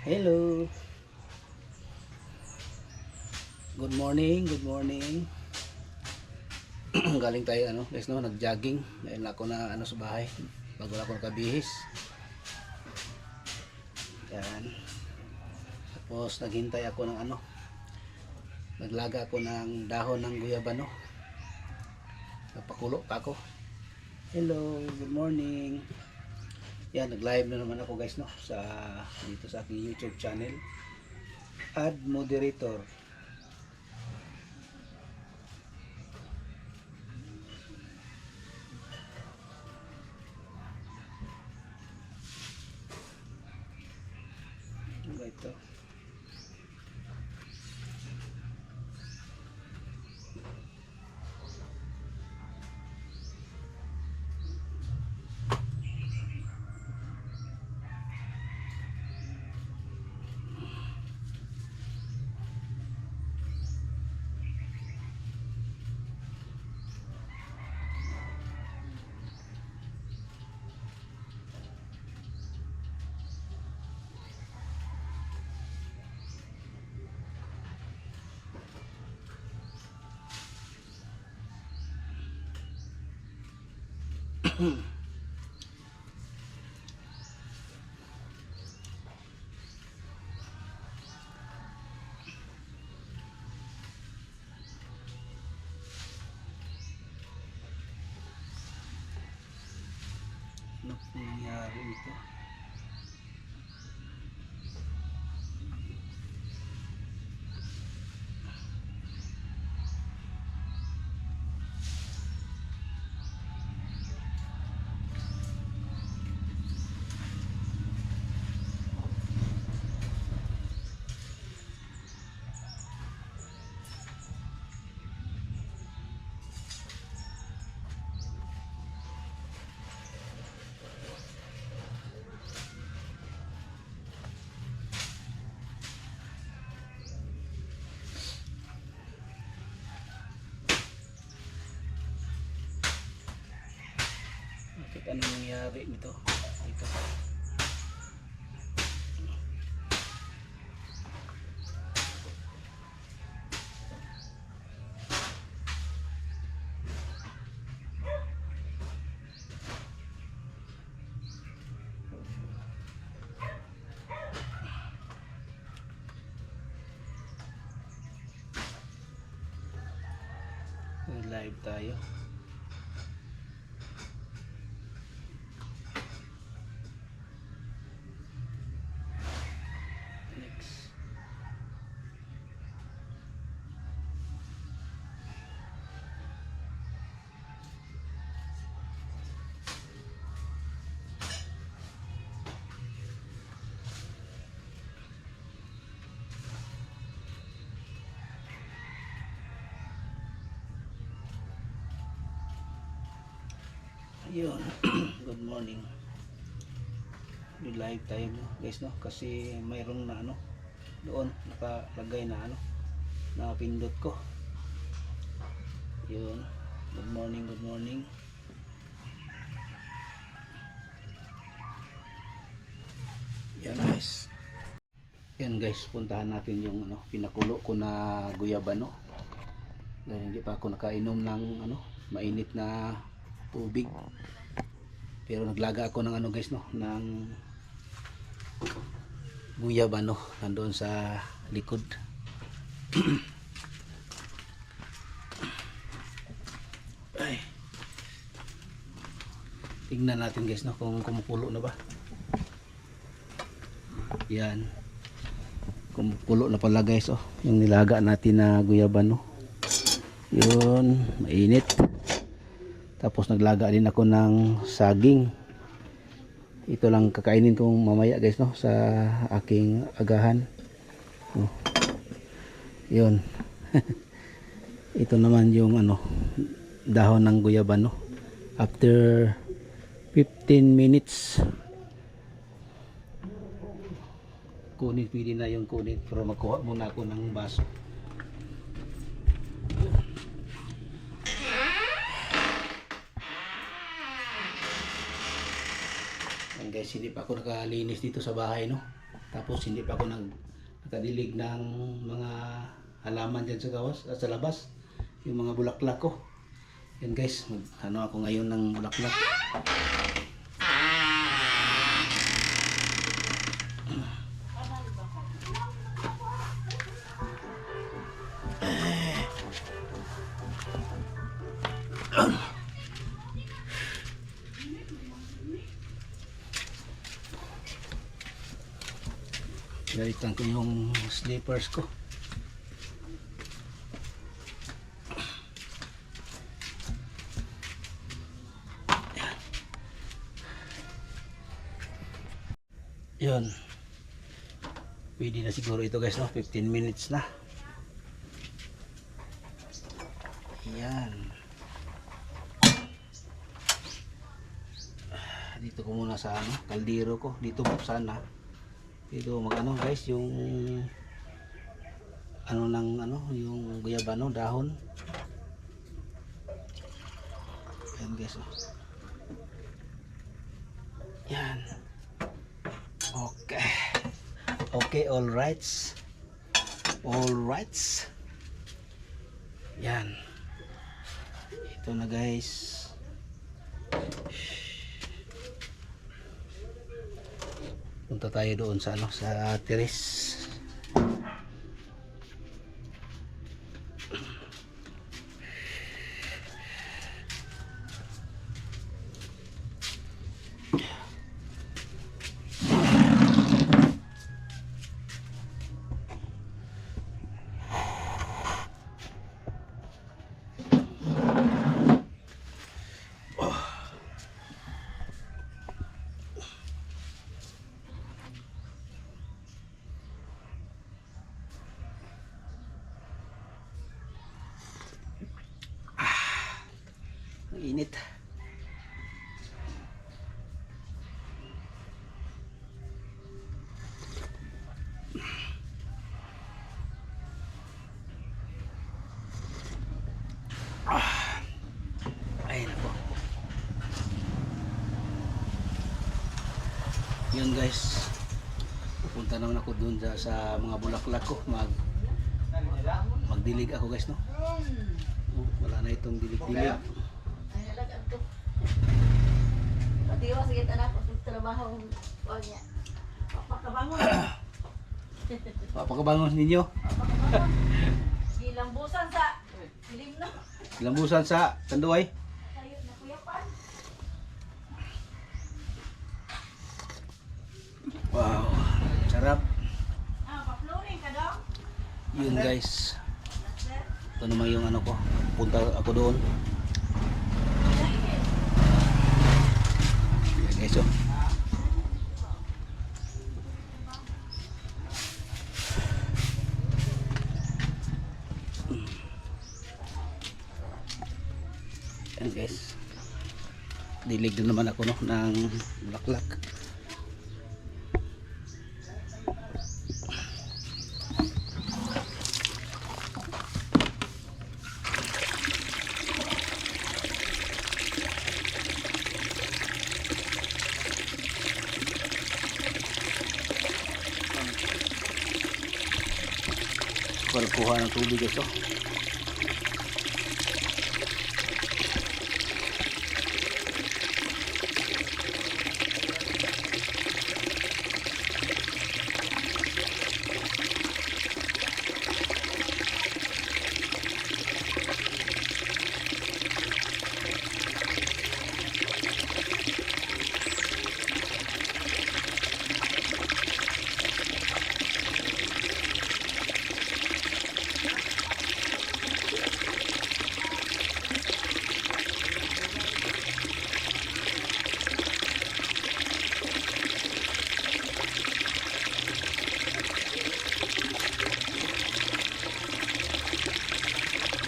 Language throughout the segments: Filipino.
Hello. Good morning, good morning. Galing tayo guys nag-jogging. Dahil ako na sa bahay bago ako nakabihis. Yan. Tapos naghintay ako ng naglaga ako ng dahon ng guyabano. Nagpakulo pa ako. Hello, good morning. Yan, nag-live na naman ako guys dito sa aking YouTube channel. Add moderator. Ano ba ito? Ano nangyari ito? Bakit ano nangyari nito? Ito. Live tayo. Next. Ayun. Good morning. Live tayo guys kasi mayroong na doon nakalagay na na pindot ko. Yun. Good morning, good morning. Yan guys. Yan guys, puntahan natin yung pinakulo ko na guyabano. Dahil hindi pa ako nakainom ng mainit na tubig. Pero naglaga ako ng guys ng guyabano nandoon sa likod. Ay. Tingnan natin guys kung kumukulo na ba. Yan. Kumukulo na pala guys yung nilaga natin na guyabano. Yun, mainit. Tapos naglaga din ako ng saging. Ito lang kakainin kong mamaya guys sa aking agahan. Yun. Ito naman yung dahon ng guyabano. After 15 minutes pwede na yung kunin, pero magkuha muna ako ng baso. Guys, hindi pa ako nakalinis dito sa bahay Tapos hindi pa ako nakadilig ng mga halaman dyan sa gawas, sa labas. Yung mga bulaklak ko. Yan guys, ano ako ngayon ng bulaklak. Galitan ko yung slippers ko. Yun. Pwede na siguro ito guys, no? 15 minutes na. Yan. Dito ko muna sa ano, kaldero ko. Dito buksan na. Dito magano guys, yung ano ng ano, yung guyabano dahon. Yan guys, oh. Yan. Okay. Okay, all rights. All rights. Yan. Ito na guys. Punta tayo doon sa ano, sa terrace. Ang init. Ay nako. Yun guys. Pupunta naman ako dun sa mga bulaklak ko. Magdilig ako guys, no? Oh, wala na itong dilig-dilig. Patiwa sige anak ko trabaho ko niya. Papakabangon. Papakabangon ninyo. Gilambusan sa limno. Lambusan sa Tanduay. Tayo na kuyapan. Wow, sarap. Pa-flooring ka daw. Yun guys. Ito naman yung ano ko. Punta ako doon. Yan guys, oh. Yan guys. Dilig din naman ako, no, ng bulaklak. Para kuha ng tubig ito.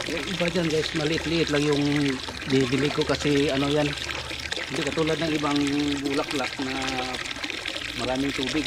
Yung iba dyan guys, maliit-liit lang yung bibili ko kasi ano yan, hindi katulad ng ibang bulaklak na maraming tubig.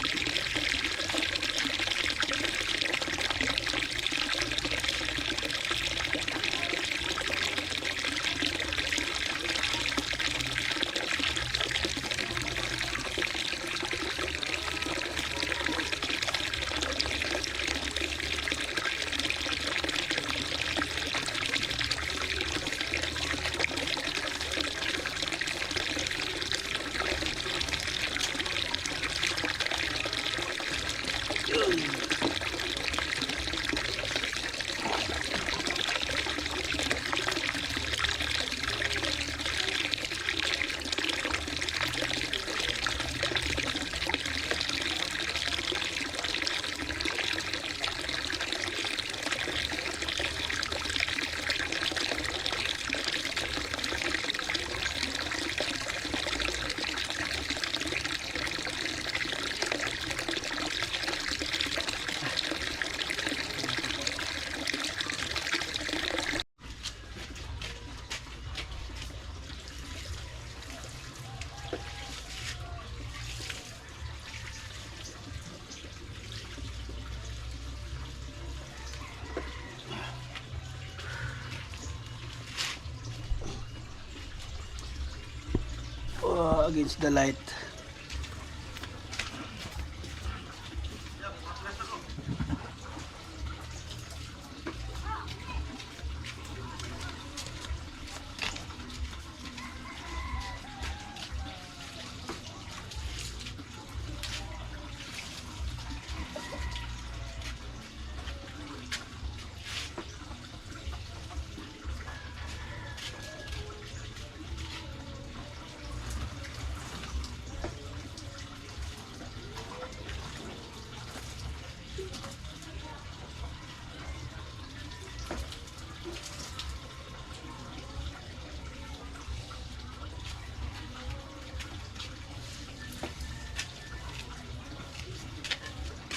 Against the light.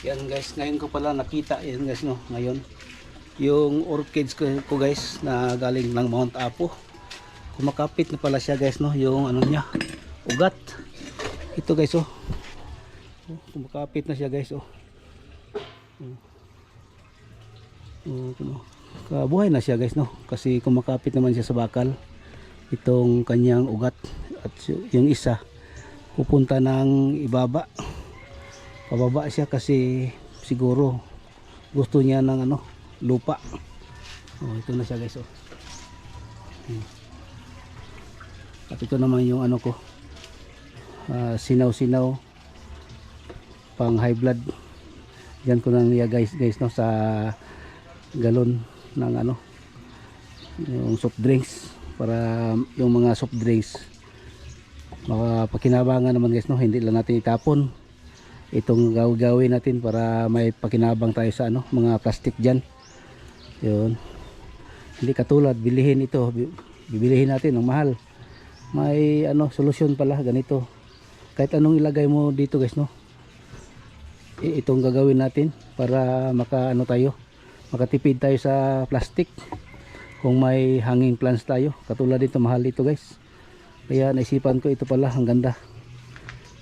Yan guys, ngayon ko pala nakita yan guys, no, ngayon yung orchids ko guys na galing ng Mount Apo. Kumakapit na pala siya guys, no, yung ano niya, ugat. Ito guys, oh. Kumakapit na siya guys, oh. Kabuhay na siya guys, no, kasi kumakapit naman siya sa bakal itong kanyang ugat. At yung isa pupunta ng ibaba, pababa siya kasi siguro gusto niya ng ano, lupa. Ito na siya guys, oh. At ito naman yung ano ko, sinaw-sinaw pang high blood. Diyan ko nang niya guys, no, sa galon ng ano, yung soft drinks, para yung mga soft drinks makapakinabangan naman guys, no, hindi lang natin itapon. Itong gawin natin para may pakinabang tayo sa ano, mga plastic dyan. Yun, hindi katulad bilihin ito, bibilihin natin ng mahal. May ano, solusyon pala ganito, kahit anong ilagay mo dito guys, no, itong gagawin natin para maka ano tayo, makatipid tayo sa plastic. Kung may hanging plants tayo, katulad dito, mahal dito guys, kaya naisipan ko ito pala, ang ganda.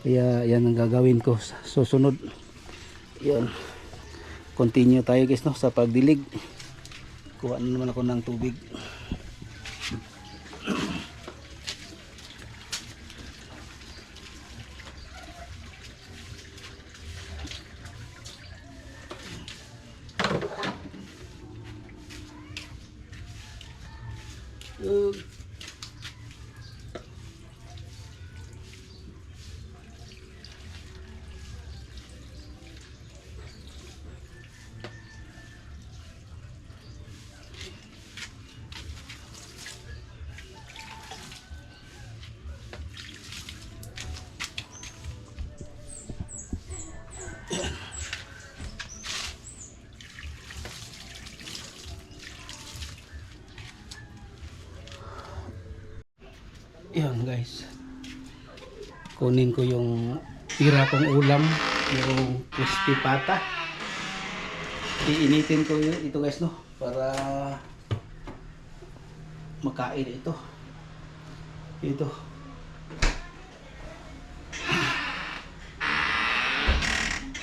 Kaya yan ang gagawin ko sa susunod. Yan, continue tayo guys, no, sa pagdilig. Kuha na naman ako ng tubig. Yan guys, kunin ko yung tira kong ulam, yung crispy pata. Iinitin ko ito guys, no, para makain ito.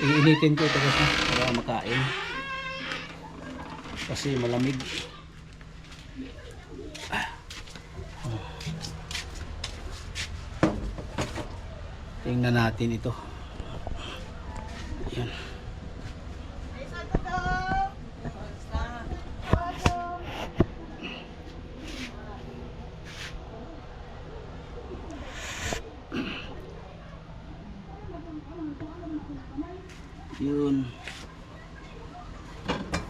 Iinitin ko ito guys, no, para makain kasi malamig. Tingnan natin ito. Ayan. Yun.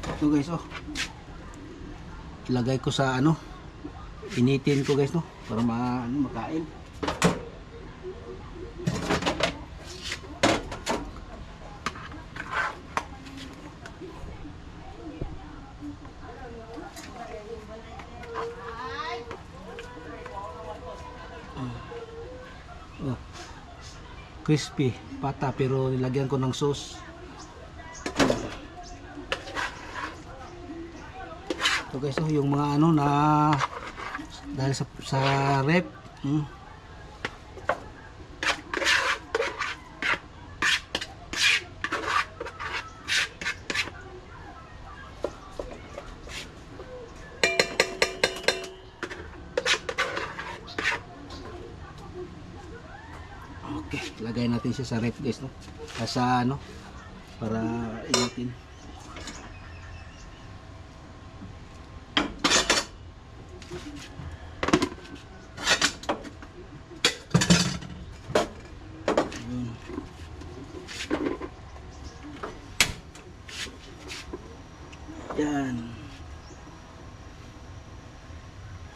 Ito guys, oh. Ilagay ko sa ano, initin ko guys, no, para makain. Crispy pata pero nilagyan ko ng sauce. Ito guys, oh, yung mga ano na dahil sa rep. lagay natin siya sa ref guys, no? Sa ano, para initin. Yan.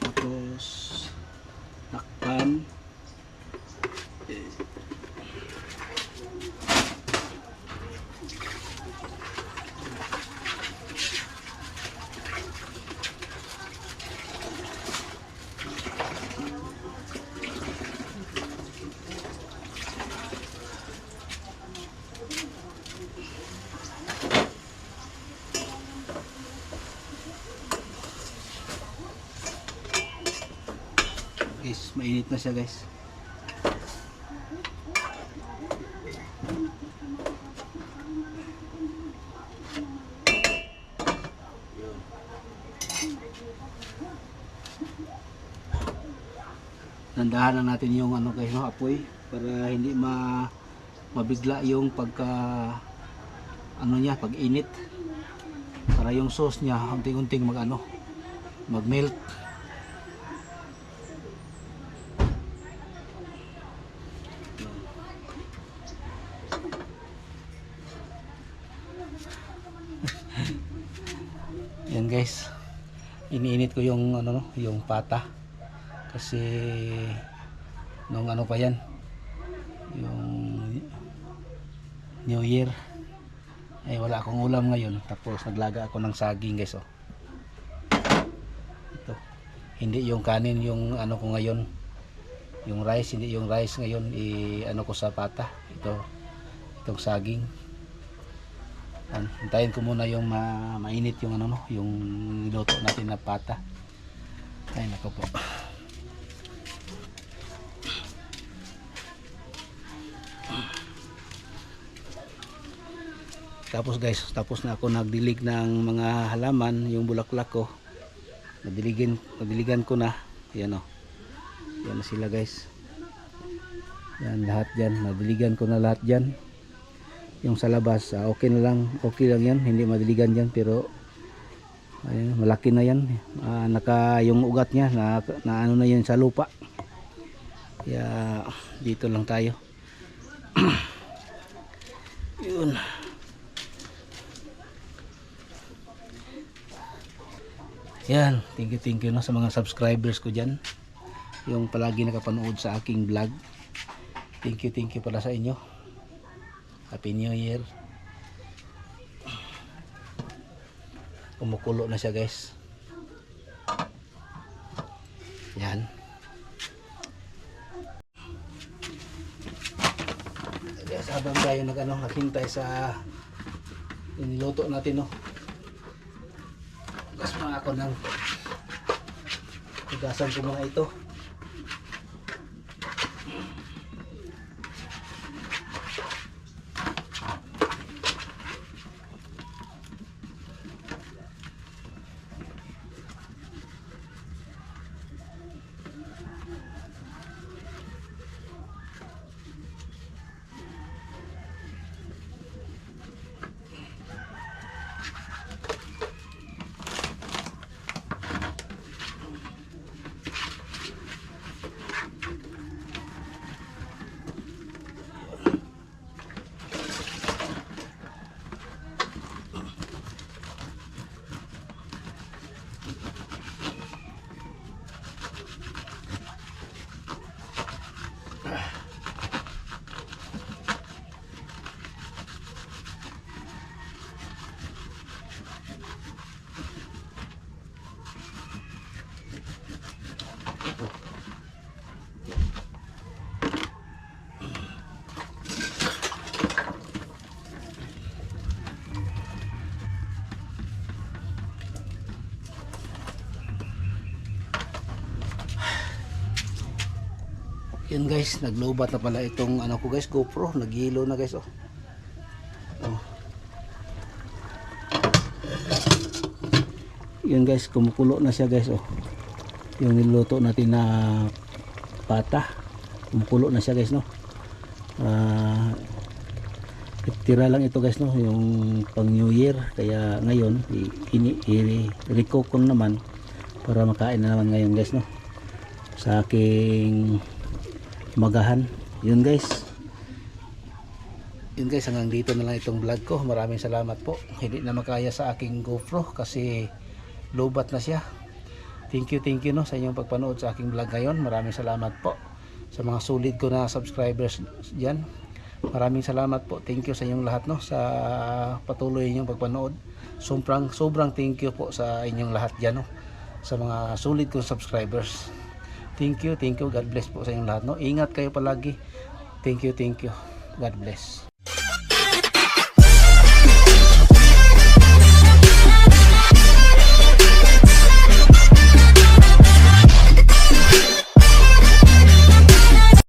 Tapos takpan. Guys, mainit na siya guys. Nandahan na natin yung ano guys, no, apoy para hindi mabigla yung pagka ano niya, pag init, para yung sauce niya unting-unting mag-melt. Yan guys, iniinit ko yung yung pata kasi nung pa yan, yung New Year ay wala akong ulam ngayon, tapos naglaga ako ng saging guys. Ito, hindi yung kanin yung ko ngayon, yung rice, hindi yung rice ngayon ko sa pata, itong saging. Hintayin ko muna yung mainit yung yung niluto natin na pata. Ay nako po. Tapos guys, tapos na ako nagdilig ng mga halaman, yung bulaklak ko. Nadiligan ko na. Yan Yan na sila guys. Yan lahat diyan, nadiligan ko na lahat diyan. Yung sa labas, okay na lang, okay lang yan, hindi madiligan yan, pero ayun, malaki na yan, yung ugat niya na ano na yan sa lupa, kaya dito lang tayo. Yun, yan, thank you no, sa mga subscribers ko dyan, yung palagi nakapanood sa aking vlog. Thank you pala sa inyo. Happy New Year. Kumukulo na siya guys. Yan. Guys, habang tayo naghintay sa niluto natin, no. Gas mga ako ng tugasan ko muna ito. Yun guys, naglobat na pala itong ko guys, GoPro, naghilo na guys. Yun guys, kumukulo na siya guys. Yung niluto natin na pata, kumukulo na siya guys, no. Ah, tira lang ito guys, no, yung pang New Year, kaya ngayon i-recook ko naman para makain na naman ngayon guys, no, sa aking magahan. Yun guys, hanggang dito na lang itong vlog ko. Maraming salamat po. Hindi na makaya sa aking GoPro kasi lobat na siya. Thank you no sa inyong pagpanood sa aking vlog ngayon. Maraming salamat po sa mga solid ko na subscribers diyan. Maraming salamat po. Thank you sa inyong lahat, no, sa patuloy ninyong pagpanood. Sobrang thank you po sa inyong lahat diyan, no, sa mga solid kong subscribers. Thank you. God bless po sa inyong lahat, no. Ingat kayo palagi. Thank you. God bless.